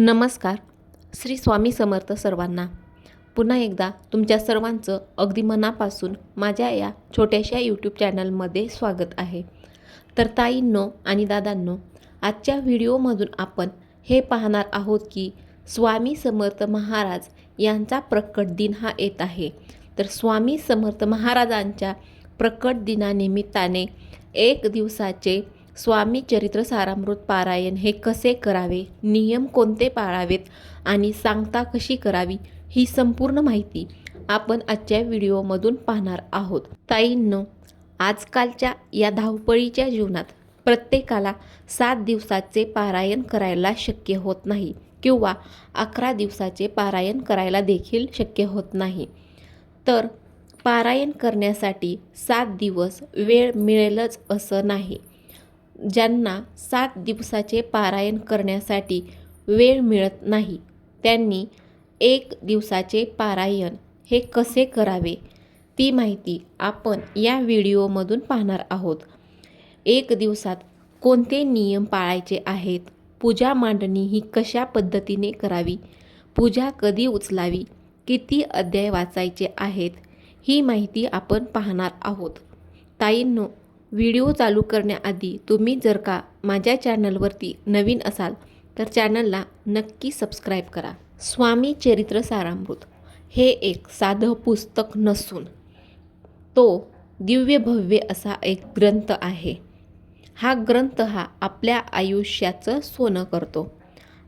नमस्कार. श्री स्वामी समर्थ सर्वांना. पुन्हा एकदा तुमच्या सर्वांचं अगदी मनापासून माझ्या या छोट्याशा यूट्यूब चॅनलमध्ये स्वागत आहे. तर ताईंनो आणि दादांनो, आजच्या व्हिडिओमधून आपण हे पाहणार आहोत की स्वामी समर्थ महाराज यांचा प्रकट दिन हा येत आहे. तर स्वामी समर्थ महाराजांच्या प्रकट दिनानिमित्ताने एक दिवसाचे स्वामी चरित्र सारामृत पारायण हे कसे करावे, नियम कोणते पाळावेत आणि सांगता कशी करावी, ही संपूर्ण माहिती आपण आजच्या व्हिडिओमधून पाहणार आहोत. ताईंनो, आजकालच्या या धावपळीच्या जीवनात प्रत्येकाला 7 दिवसाचे पारायण करायला शक्य होत नाही किंवा 11 दिवसाचे पारायण करायला देखील शक्य होत नाही. तर पारायण करण्यासाठी 7 दिवस वेळ मिळेलच असं नाही. ज्यांना 7 दिवसाचे पारायण करण्यासाठी वेळ मिळत नाही त्यांनी 1 दिवसाचे पारायण हे कसे करावे ती माहिती आपण या व्हिडिओमधून पाहणार आहोत. 1 दिवसात कोणते नियम पाळायचे आहेत, पूजा मांडणी ही कशा पद्धतीने करावी, पूजा कधी उचलावी, किती अध्याय वाचायचे आहेत, ही माहिती आपण पाहणार आहोत. ताईंनो, व्हिडिओ चालू करण्याआधी तुम्ही जर का माझ्या चॅनलवरती नवीन असाल तर चॅनलला नक्की सबस्क्राईब करा. स्वामी चरित्र सारामृत हे एक साधं पुस्तक नसून तो दिव्य भव्य असा एक ग्रंथ आहे. हा ग्रंथ आपल्या आयुष्याचं सोनं करतो.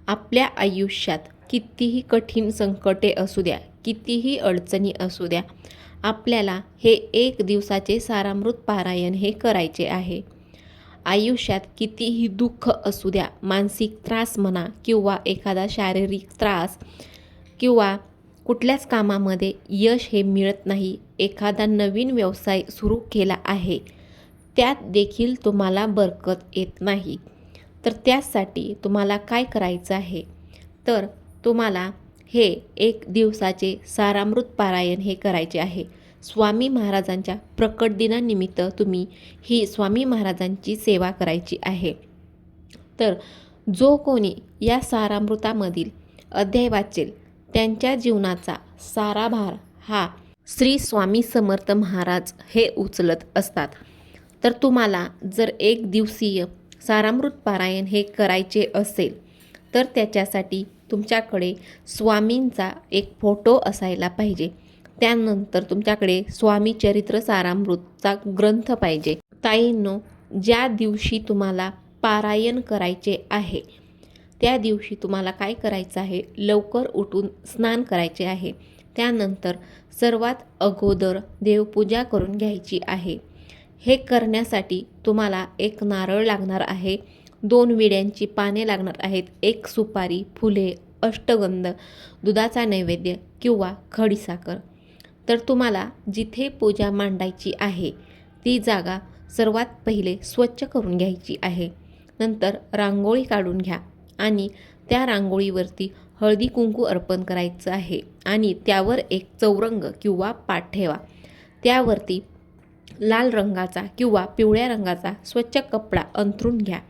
आपल्या आयुष्यात कितीही कठीण संकटे असू द्या, कितीही अडचणी असू द्या, आपल्याला हे 1 दिवसाचे सारामृत पारायण हे करायचे आहे. आयुष्यात कितीही दुःख असू द्या, मानसिक त्रास म्हणा किंवा एखादा शारीरिक त्रास किंवा कुठल्याच कामामध्ये यश हे मिळत नाही, एखादा नवीन व्यवसाय सुरू केला आहे त्यात देखील तुम्हाला बरकत येत नाही, तर त्यासाठी तुम्हाला काय करायचं आहे, तर तुम्हाला हे 1 दिवसाचे सारामृत पारायण हे करायचे आहे. स्वामी महाराजांच्या प्रकट दिनानिमित्त तुम्ही ही स्वामी महाराजांची सेवा करायची आहे. तर जो कोणी या सारामृतामधील अध्याय वाचेल त्यांच्या जीवनाचा सारा भार हा श्री स्वामी समर्थ महाराज हे उचलत असतात. तर तुम्हाला जर 1 दिवसीय सारामृत पारायण हे करायचे असेल तर त्याच्यासाठी तुमच्याकडे स्वामींचा एक फोटो असायला पाहिजे. त्यानंतर तुमच्याकडे स्वामी चरित्र सारामृतचा ग्रंथ पाहिजे. ताईंनो, ज्या दिवशी तुम्हाला पारायण करायचे आहे त्या दिवशी तुम्हाला काय करायचं आहे, लवकर उठून स्नान करायचे आहे. त्यानंतर सर्वात अगोदर देवपूजा करून घ्यायची आहे. हे करण्यासाठी तुम्हाला 1 नारळ लागणार आहे, 2 विड्यांची पाने लागणार आहेत, 1 सुपारी, फुले, अष्टगंध, दुधाचा नैवेद्य किंवा खडीसाखर. तर तुम्हाला जिथे पूजा मांडायची आहे ती जागा सर्वात पहिले स्वच्छ करून घ्यायची आहे. नंतर रांगोळी काढून घ्या आणि त्या रांगोळीवरती हळदी कुंकू अर्पण करायचं आहे आणि त्यावर एक चौरंग किंवा पाट ठेवा. त्यावरती लाल रंगाचा किंवा पिवळ्या रंगाचा स्वच्छ कपडा अंथरून घ्या.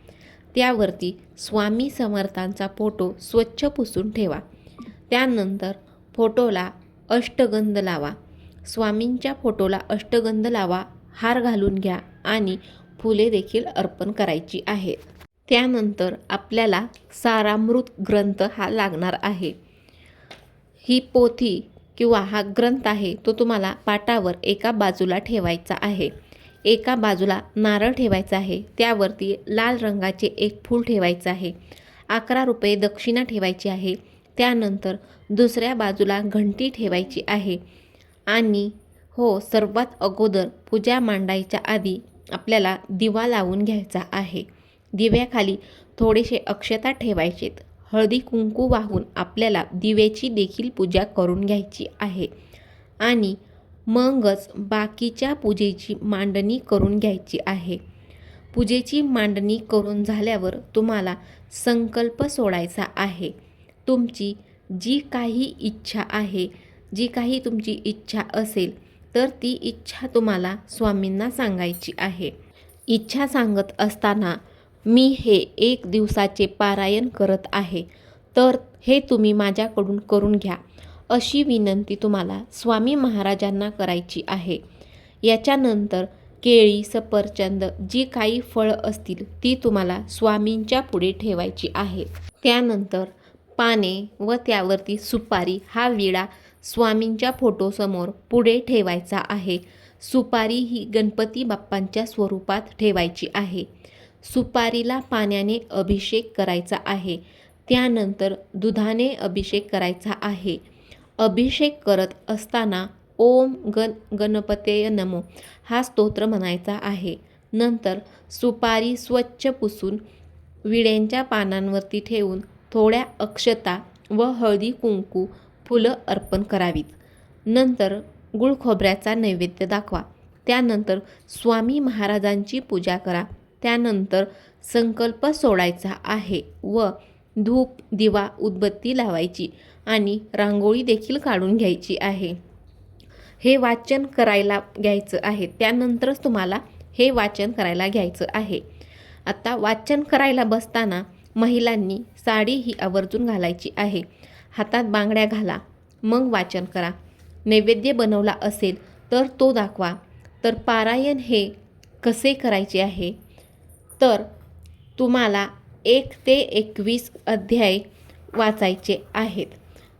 त्यावरती स्वामी समर्थांचा फोटो स्वच्छ पुसून ठेवा. त्यानंतर फोटोला अष्टगंध लावा. स्वामींच्या फोटोला अष्टगंध लावा, हार घालून घ्या आणि फुले देखील अर्पण करायची आहेत. त्यानंतर आपल्याला सारामृत ग्रंथ हा लागणार आहे. ही पोथी किंवा हा ग्रंथ आहे तो तुम्हाला पाटावर एका बाजूला ठेवायचा आहे. एका बाजूला नारळ ठेवायचा आहे, त्यावरती लाल रंगाचे 1 फूल ठेवायचं आहे, 11 रुपये दक्षिणा ठेवायची आहे. त्यानंतर दुसऱ्या बाजूला घंटी ठेवायची आहे आणि सर्वात अगोदर पूजा मांडायच्या आधी आपल्याला दिवा लावून घ्यायचा आहे. दिव्याखाली थोडेसे अक्षता ठेवायचेत. हळदी कुंकू वाहून आपल्याला दिव्याची देखील पूजा करून घ्यायची आहे आणि मगच बाकीच्या पूजेची मांडणी करून घ्यायची आहे. पूजेची मांडणी करून झाल्यावर तुम्हाला संकल्प सोडायचा आहे. तुमची जी काही इच्छा आहे, जी काही तुमची इच्छा असेल तर ती इच्छा तुम्हाला स्वामींना सांगायची आहे. इच्छा सांगत असताना मी हे 1 दिवसाचे पारायण करत आहे, तर हे तुम्ही माझ्याकडून करून घ्या, अशी विनंती तुम्हाला स्वामी महाराजांना करायची आहे. याच्यानंतर केळी, सफरचंद जी काही फळं असतील ती तुम्हाला स्वामींच्या पुढे ठेवायची आहे. त्यानंतर पाने व त्यावरती सुपारी हा विडा स्वामींच्या फोटोसमोर पुढे ठेवायचा आहे. सुपारी ही गणपती बाप्पांच्या स्वरूपात ठेवायची आहे. सुपारीला पाण्याने अभिषेक करायचा आहे. त्यानंतर दुधाने अभिषेक करायचा आहे. अभिषेक करत असताना ओम गणपतये नमो हा स्तोत्र म्हणायचा आहे. नंतर सुपारी स्वच्छ पुसून विड्यांच्या पानांवरती ठेवून थोड्या अक्षता व हळदी कुंकू फुलं अर्पण करावीत. नंतर गुळ खोबऱ्याचा नैवेद्य दाखवा. त्यानंतर स्वामी महाराजांची पूजा करा. त्यानंतर संकल्प सोडायचा आहे व धूप, दिवा, उदबत्ती लावायची आणि रांगोळी देखील काढून घ्यायची आहे. हे वाचन करायला घ्यायचं आहे. त्यानंतरच तुम्हाला हे वाचन करायला घ्यायचं आहे. आता वाचन करायला बसताना महिलांनी साडी ही आवर्जून घालायची आहे. हातात बांगड्या घाला, मग वाचन करा. नैवेद्य बनवला असेल तर तो दाखवा. तर पारायण हे कसे करायचे आहे, तर तुम्हाला 1 ते 21 अध्याय वाचायचे आहेत.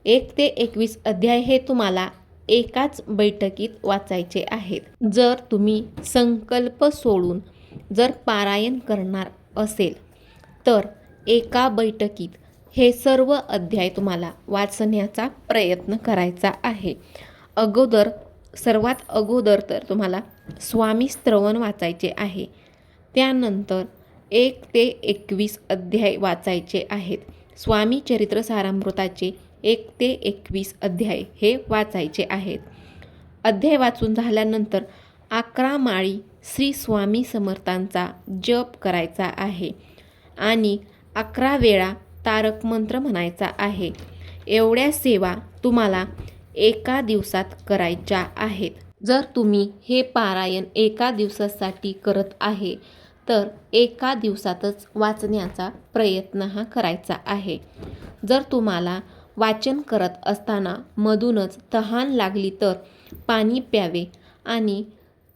1 ते 21 अध्याय हे तुम्हाला एकाच बैठकीत वाचायचे आहेत. जर तुम्ही संकल्प सोडून जर पारायण करणार असेल तर एका बैठकीत हे सर्व अध्याय तुम्हाला वाचण्याचा प्रयत्न करायचा आहे. सर्वात अगोदर तर तुम्हाला स्वामी श्रवण वाचायचे आहे. त्यानंतर 1 ते 21 अध्याय वाचायचे आहेत. स्वामी चरित्र सारामृताचे 1 ते 21 अध्याय हे वाचायचे आहेत. अध्याय वाचून झाल्यानंतर 11 माळी श्री स्वामी समर्थांचा जप करायचा आहे आणि 11 वेळा तारक मंत्र म्हणायचा आहे. एवढ्या सेवा तुम्हाला एका दिवसात करायच्या आहेत. जर तुम्ही हे पारायण एका दिवसासाठी करत आहे तर एका दिवसातच वाचण्याचा प्रयत्न हा करायचा आहे. जर तुम्हाला वाचन करत असताना मधूनच तहान लागली तर पाणी प्यावे आणि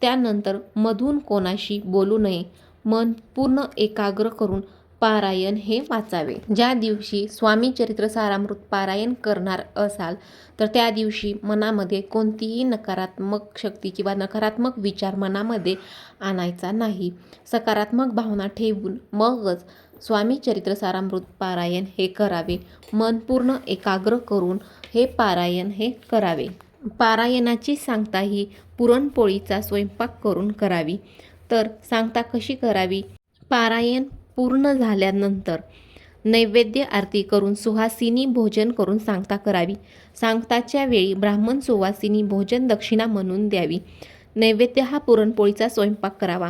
त्यानंतर मधून कोणाशी बोलू नये. मन पूर्ण एकाग्र करून पारायण हे वाचावे. ज्या दिवशी स्वामी चरित्र सारामृत पारायण करणार असाल तर त्या दिवशी मनामध्ये कोणतीही नकारात्मक शक्ती किंवा नकारात्मक विचार मनामध्ये आणायचा नाही. सकारात्मक भावना ठेवून मगच स्वामी चरित्र सारामृत पारायण हे करावे. मन पूर्ण एकाग्र करून हे पारायण हे करावे. पारायणाची सांगता ही पुरणपोळीचा स्वयंपाक करून करावी. तर सांगता कशी करावी? पारायण पूर्ण झाल्यानंतर नैवेद्य आरती करून सुहासिनी भोजन करून सांगता करावी. सांगताच्या वेळी ब्राह्मण सुवासिनी भोजन दक्षिणा म्हणून द्यावी. नैवेद्य हा पुरणपोळीचा स्वयंपाक करावा.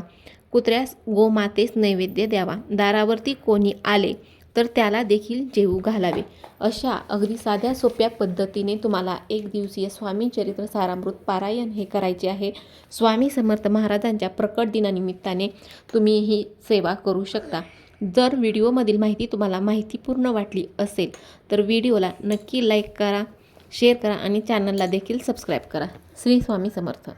कुत्र्यास गोमातेस नैवेद्य द्यावा. दारावरती कोणी आले तर त्याला देखील जेवू घालावे. अशा अगदी साध्या सोप्या पद्धतीने तुम्हाला 1 दिवसीय स्वामी चरित्र सारामृत पारायण हे करायचे आहे. स्वामी समर्थ महाराजांच्या प्रकट दिनानिमित्ताने तुम्ही ही सेवा करू शकता. जर व्हिडिओमधील माहिती तुम्हाला माहितीपूर्ण वाटली असेल तर व्हिडिओला नक्की लाईक करा, शेअर करा आणि चॅनलला देखील सबस्क्राईब करा. श्री स्वामी समर्थ.